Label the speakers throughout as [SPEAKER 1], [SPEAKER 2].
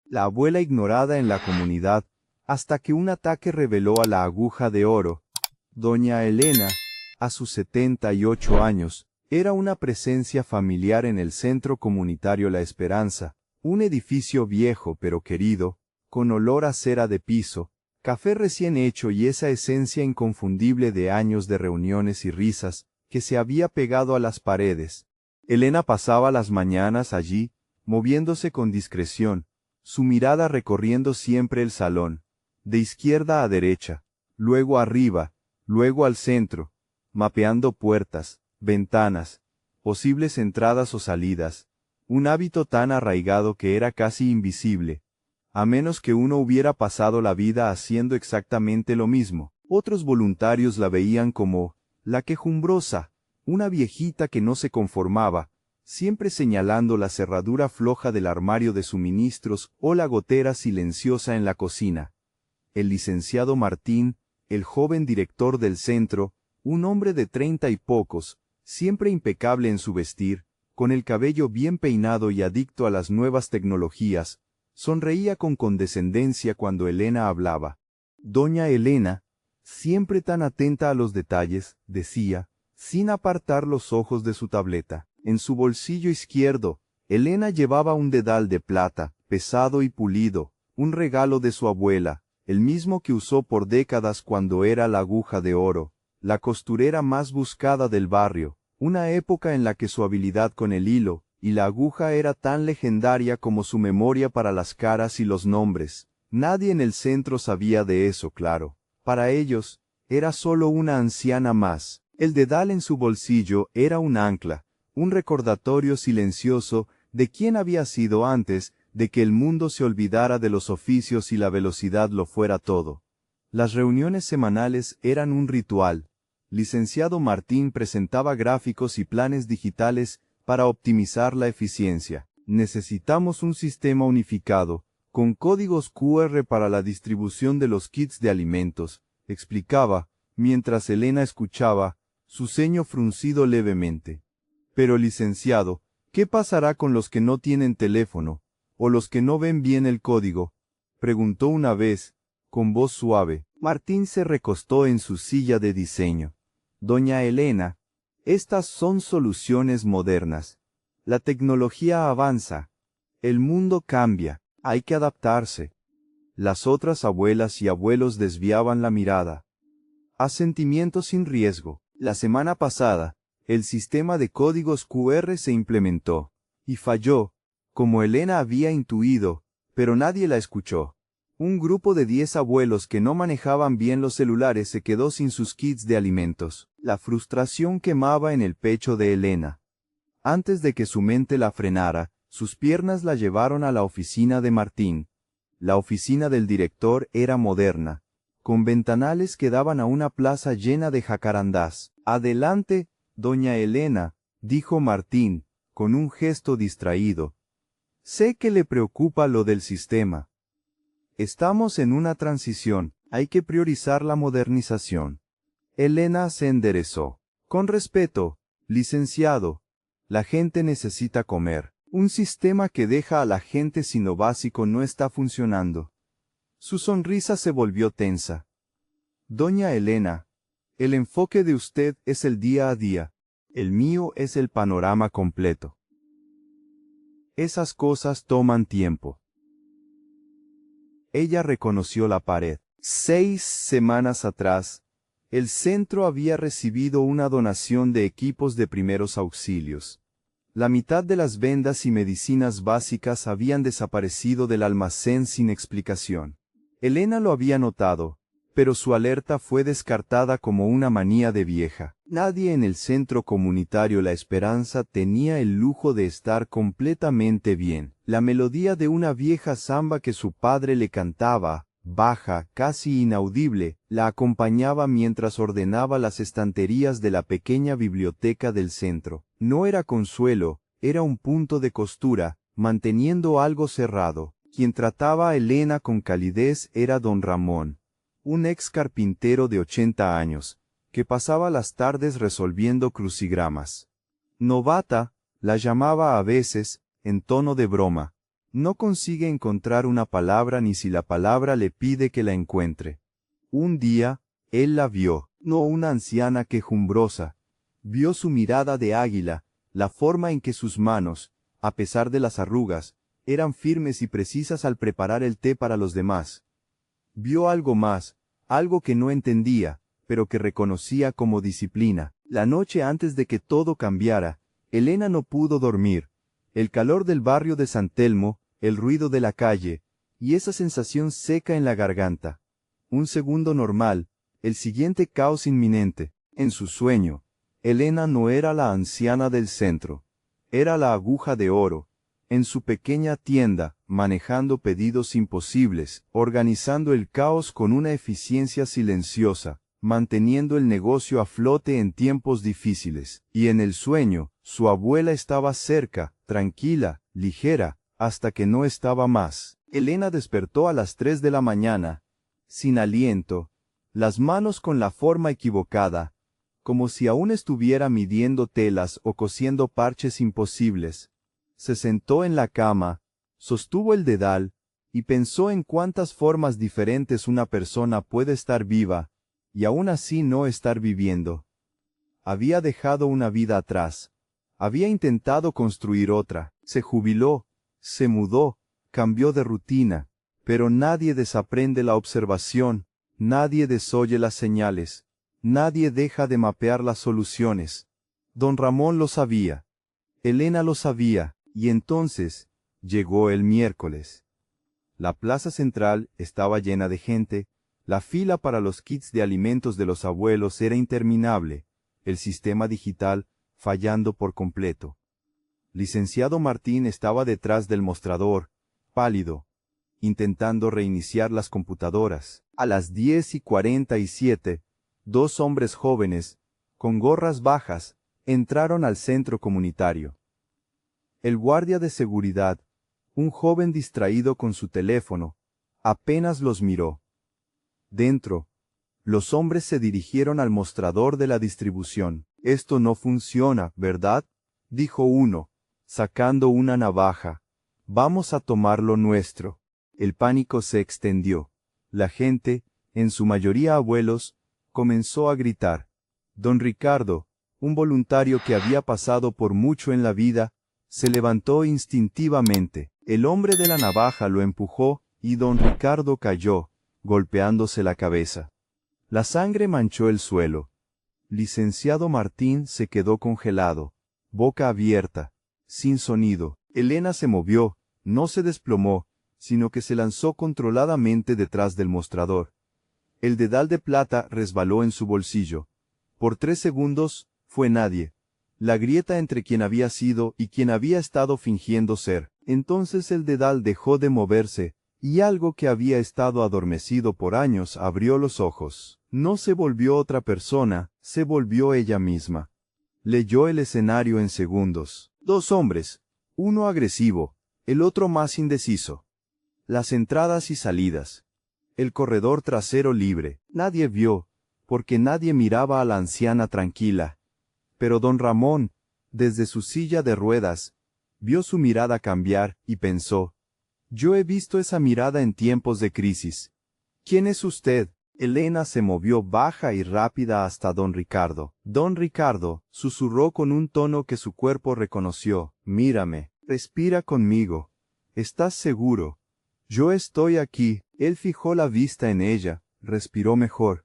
[SPEAKER 1] la abuela ignorada en la comunidad, hasta que un ataque reveló a la aguja de oro. Doña Elena, a sus 78 años, era una presencia familiar en el centro comunitario La Esperanza, un edificio viejo pero querido, con olor a cera de piso, café recién hecho y esa esencia inconfundible de años de reuniones y risas, que se había pegado a las paredes. Elena pasaba las mañanas allí, moviéndose con discreción, su mirada recorriendo siempre el salón, de izquierda a derecha, luego arriba, luego al centro, mapeando puertas, ventanas, posibles entradas o salidas, un hábito tan arraigado que era casi invisible, a menos que uno hubiera pasado la vida haciendo exactamente lo mismo. Otros voluntarios la veían como la quejumbrosa, una viejita que no se conformaba, siempre señalando la cerradura floja del armario de suministros o la gotera silenciosa en la cocina. El licenciado Martín, el joven director del centro, un hombre de 30 y pocos, siempre impecable en su vestir, con el cabello bien peinado y adicto a las nuevas tecnologías, sonreía con condescendencia cuando Elena hablaba. Doña Elena, siempre tan atenta a los detalles, decía, sin apartar los ojos de su tableta. En su bolsillo izquierdo, Elena llevaba un dedal de plata, pesado y pulido, un regalo de su abuela, el mismo que usó por décadas cuando era la aguja de oro, la costurera más buscada del barrio, una época en la que su habilidad con el hilo y la aguja era tan legendaria como su memoria para las caras y los nombres. Nadie en el centro sabía de eso, claro. Para ellos, era solo una anciana más. El dedal en su bolsillo era un ancla, un recordatorio silencioso de quién había sido antes de que el mundo se olvidara de los oficios y la velocidad lo fuera todo. Las reuniones semanales eran un ritual. Licenciado Martín presentaba gráficos y planes digitales para optimizar la eficiencia. Necesitamos un sistema unificado, con códigos QR para la distribución de los kits de alimentos, explicaba, mientras Elena escuchaba, su ceño fruncido levemente. Pero licenciado, ¿qué pasará con los que no tienen teléfono, o los que no ven bien el código? Preguntó una vez, con voz suave. Martín se recostó en su silla de diseño. Doña Elena, estas son soluciones modernas. La tecnología avanza. El mundo cambia. Hay que adaptarse. Las otras abuelas y abuelos desviaban la mirada. Asentimiento sin riesgo. La semana pasada, el sistema de códigos QR se implementó, y falló, como Elena había intuido, pero nadie la escuchó. Un grupo de 10 abuelos que no manejaban bien los celulares se quedó sin sus kits de alimentos. La frustración quemaba en el pecho de Elena. Antes de que su mente la frenara, sus piernas la llevaron a la oficina de Martín. La oficina del director era moderna, con ventanales que daban a una plaza llena de jacarandás. Adelante, doña Elena, dijo Martín, con un gesto distraído. Sé que le preocupa lo del sistema. Estamos en una transición, hay que priorizar la modernización. Elena se enderezó. Con respeto, licenciado, la gente necesita comer. Un sistema que deja a la gente sin lo básico no está funcionando. Su sonrisa se volvió tensa. Doña Elena, el enfoque de usted es el día a día, el mío es el panorama completo. Esas cosas toman tiempo. Ella reconoció la pared. 6 semanas atrás, el centro había recibido una donación de equipos de primeros auxilios. La mitad de las vendas y medicinas básicas habían desaparecido del almacén sin explicación. Elena lo había notado, pero su alerta fue descartada como una manía de vieja. Nadie en el centro comunitario La Esperanza tenía el lujo de estar completamente bien. La melodía de una vieja samba que su padre le cantaba, baja, casi inaudible, la acompañaba mientras ordenaba las estanterías de la pequeña biblioteca del centro. No era consuelo, era un punto de costura, manteniendo algo cerrado. Quien trataba a Elena con calidez era don Ramón, un ex carpintero de 80 años, que pasaba las tardes resolviendo crucigramas. Novata, la llamaba a veces, en tono de broma. No consigue encontrar una palabra ni si la palabra le pide que la encuentre. Un día, él la vio, no una anciana quejumbrosa. Vio su mirada de águila, la forma en que sus manos, a pesar de las arrugas, eran firmes y precisas al preparar el té para los demás. Vio algo más, algo que no entendía, pero que reconocía como disciplina. La noche antes de que todo cambiara, Elena no pudo dormir. El calor del barrio de San Telmo, el ruido de la calle, y esa sensación seca en la garganta. Un segundo normal, el siguiente caos inminente. En su sueño, Elena no era la anciana del centro. Era la aguja de oro, en su pequeña tienda, manejando pedidos imposibles, organizando el caos con una eficiencia silenciosa, manteniendo el negocio a flote en tiempos difíciles. Y en el sueño, su abuela estaba cerca, tranquila, ligera, hasta que no estaba más. Elena despertó a las 3 de la mañana, sin aliento, las manos con la forma equivocada, como si aún estuviera midiendo telas o cosiendo parches imposibles. Se sentó en la cama, sostuvo el dedal, y pensó en cuántas formas diferentes una persona puede estar viva, y aún así no estar viviendo. Había dejado una vida atrás. Había intentado construir otra. Se jubiló, se mudó, cambió de rutina, pero nadie desaprende la observación, nadie desoye las señales, nadie deja de mapear las soluciones. Don Ramón lo sabía. Elena lo sabía. Y entonces, llegó el miércoles. La plaza central estaba llena de gente, la fila para los kits de alimentos de los abuelos era interminable, el sistema digital fallando por completo. Licenciado Martín estaba detrás del mostrador, pálido, intentando reiniciar las computadoras. A las 10:47, dos hombres jóvenes, con gorras bajas, entraron al centro comunitario. El guardia de seguridad, un joven distraído con su teléfono, apenas los miró. Dentro, los hombres se dirigieron al mostrador de la distribución. «Esto no funciona, ¿verdad?», dijo uno, sacando una navaja. «Vamos a tomar lo nuestro». El pánico se extendió. La gente, en su mayoría abuelos, comenzó a gritar. Don Ricardo, un voluntario que había pasado por mucho en la vida, se levantó instintivamente. El hombre de la navaja lo empujó y don Ricardo cayó, golpeándose la cabeza. La sangre manchó el suelo. Licenciado Martín se quedó congelado, boca abierta, sin sonido. Elena se movió, no se desplomó, sino que se lanzó controladamente detrás del mostrador. El dedal de plata resbaló en su bolsillo. Por 3 segundos, fue nadie. La grieta entre quien había sido y quien había estado fingiendo ser. Entonces el dedal dejó de moverse, y algo que había estado adormecido por años abrió los ojos. No se volvió otra persona, se volvió ella misma. Leyó el escenario en segundos. 2 hombres, uno agresivo, el otro más indeciso. Las entradas y salidas. El corredor trasero libre. Nadie vio, porque nadie miraba a la anciana tranquila. Pero don Ramón, desde su silla de ruedas, vio su mirada cambiar y pensó, yo he visto esa mirada en tiempos de crisis. ¿Quién es usted? Elena se movió baja y rápida hasta don Ricardo. Don Ricardo susurró con un tono que su cuerpo reconoció, mírame, respira conmigo. ¿Estás seguro? Yo estoy aquí. Él fijó la vista en ella, respiró mejor.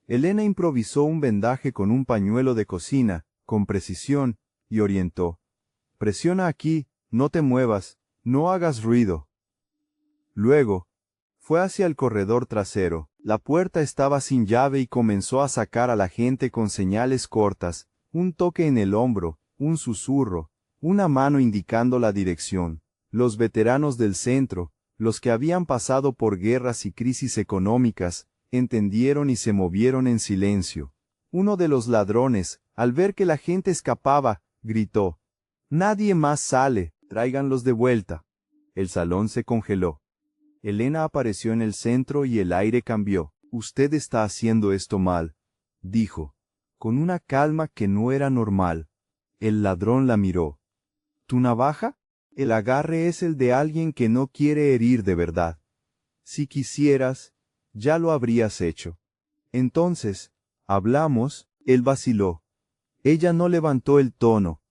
[SPEAKER 1] Elena improvisó un vendaje con un pañuelo de cocina, con precisión, y orientó. Presiona aquí, no te muevas, no hagas ruido. Luego, fue hacia el corredor trasero. La puerta estaba sin llave y comenzó a sacar a la gente con señales cortas, un toque en el hombro, un susurro, una mano indicando la dirección. Los veteranos del centro, los que habían pasado por guerras y crisis económicas, entendieron y se movieron en silencio. Uno de los ladrones, al ver que la gente escapaba, gritó, «Nadie más sale, tráiganlos de vuelta». El salón se congeló. Elena apareció en el centro y el aire cambió. «Usted está haciendo esto mal», dijo, con una calma que no era normal. El ladrón la miró. «¿Tu navaja?». El agarre es el de alguien que no quiere herir de verdad. Si quisieras, ya lo habrías hecho. Entonces, hablamos, él vaciló. Ella no levantó el tono.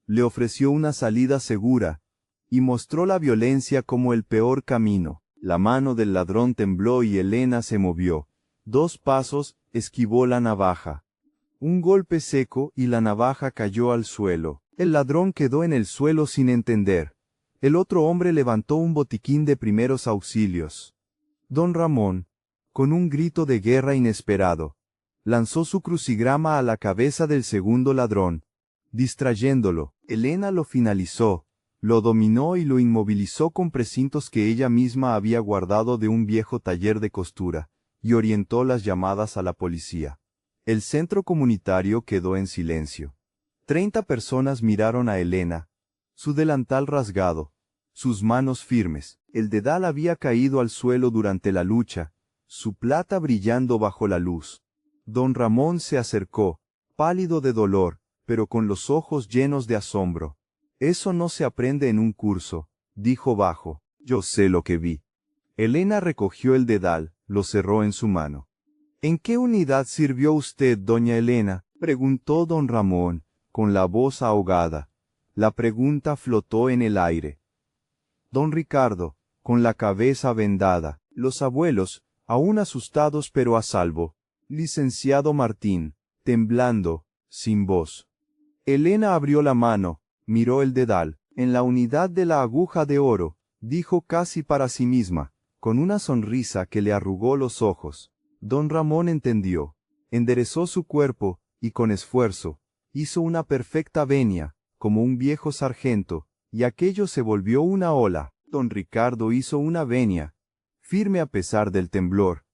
[SPEAKER 1] Le ofreció una salida segura, y mostró la violencia como el peor camino. La mano del ladrón tembló y Elena se movió. 2 pasos, esquivó la navaja. Un golpe seco y la navaja cayó al suelo. El ladrón quedó en el suelo sin entender. El otro hombre levantó un botiquín de primeros auxilios. Don Ramón, con un grito de guerra inesperado, lanzó su crucigrama a la cabeza del segundo ladrón, distrayéndolo. Elena lo finalizó, lo dominó y lo inmovilizó con precintos que ella misma había guardado de un viejo taller de costura, y orientó las llamadas a la policía. El centro comunitario quedó en silencio. 30 personas miraron a Elena, su delantal rasgado, sus manos firmes. El dedal había caído al suelo durante la lucha, su plata brillando bajo la luz. Don Ramón se acercó, pálido de dolor, pero con los ojos llenos de asombro. Eso no se aprende en un curso, dijo bajo. Yo sé lo que vi. Elena recogió el dedal, lo cerró en su mano. ¿En qué unidad sirvió usted, doña Elena?, preguntó don Ramón, con la voz ahogada. La pregunta flotó en el aire. Don Ricardo, con la cabeza vendada, los abuelos, aún asustados pero a salvo. Licenciado Martín, temblando, sin voz. Elena abrió la mano, miró el dedal. En la unidad de la aguja de oro, dijo casi para sí misma, con una sonrisa que le arrugó los ojos. Don Ramón entendió, enderezó su cuerpo, y con esfuerzo, hizo una perfecta venia, como un viejo sargento, y aquello se volvió una ola. Don Ricardo hizo una venia, firme a pesar del temblor.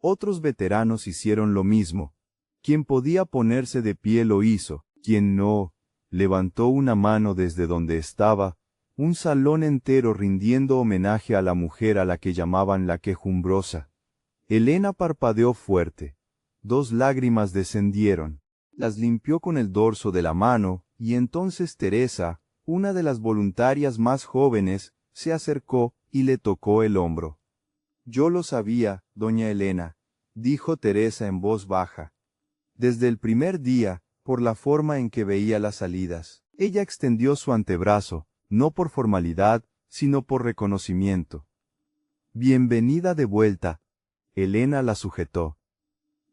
[SPEAKER 1] Otros veteranos hicieron lo mismo. Quien podía ponerse de pie lo hizo, quien no, levantó una mano desde donde estaba, un salón entero rindiendo homenaje a la mujer a la que llamaban la quejumbrosa. Elena parpadeó fuerte. 2 lágrimas descendieron. Las limpió con el dorso de la mano, y entonces Teresa, una de las voluntarias más jóvenes, se acercó y le tocó el hombro. Yo lo sabía, doña Elena, dijo Teresa en voz baja. Desde el primer día, por la forma en que veía las salidas. Ella extendió su antebrazo, no por formalidad, sino por reconocimiento. Bienvenida de vuelta. Elena la sujetó.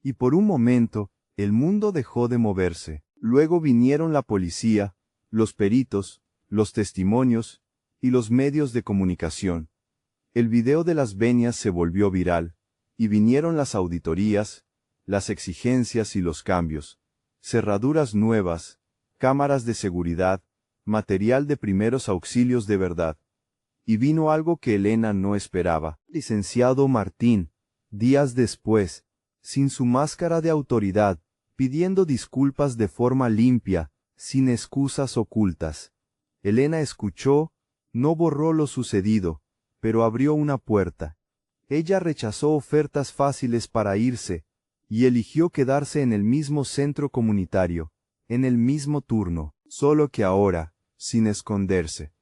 [SPEAKER 1] Y por un momento, el mundo dejó de moverse. Luego vinieron la policía, los peritos, los testimonios, y los medios de comunicación. El video de las venias se volvió viral, y vinieron las auditorías, las exigencias y los cambios, cerraduras nuevas, cámaras de seguridad, material de primeros auxilios de verdad. Y vino algo que Elena no esperaba. Licenciado Martín, días después, sin su máscara de autoridad, pidiendo disculpas de forma limpia, sin excusas ocultas. Elena escuchó, no borró lo sucedido, pero abrió una puerta. Ella rechazó ofertas fáciles para irse, y eligió quedarse en el mismo centro comunitario, en el mismo turno, solo que ahora, sin esconderse.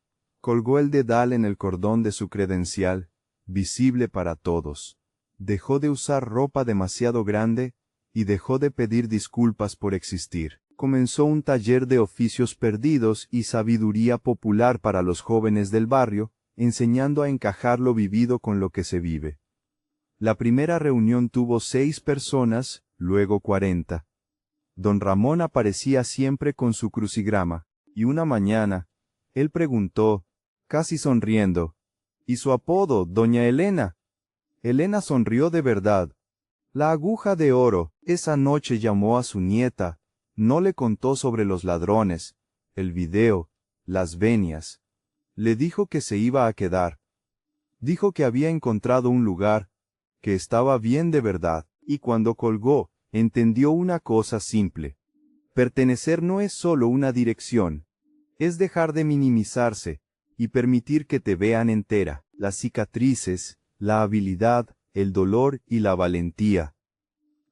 [SPEAKER 1] Colgó el dedal en el cordón de su credencial, visible para todos. Dejó de usar ropa demasiado grande, y dejó de pedir disculpas por existir. Comenzó un taller de oficios perdidos y sabiduría popular para los jóvenes del barrio, enseñando a encajar lo vivido con lo que se vive. La primera reunión tuvo 6 personas, luego 40. Don Ramón aparecía siempre con su crucigrama, y una mañana, él preguntó, casi sonriendo, ¿y su apodo, doña Elena? Elena sonrió de verdad. La aguja de oro. Esa noche llamó a su nieta, no le contó sobre los ladrones, el video, las venias. Le dijo que se iba a quedar. Dijo que había encontrado un lugar, que estaba bien de verdad, y cuando colgó, entendió una cosa simple. Pertenecer no es solo una dirección, es dejar de minimizarse, y permitir que te vean entera. Las cicatrices, la habilidad, el dolor y la valentía.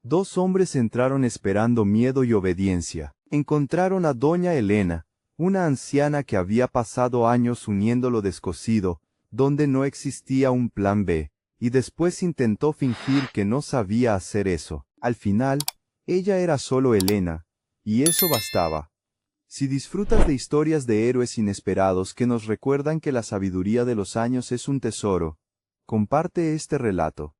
[SPEAKER 1] 2 hombres entraron esperando miedo y obediencia. Encontraron a doña Elena, una anciana que había pasado años uniendo lo descosido, donde no existía un plan B, y después intentó fingir que no sabía hacer eso. Al final, ella era solo Elena, y eso bastaba. Si disfrutas de historias de héroes inesperados que nos recuerdan que la sabiduría de los años es un tesoro, comparte este relato.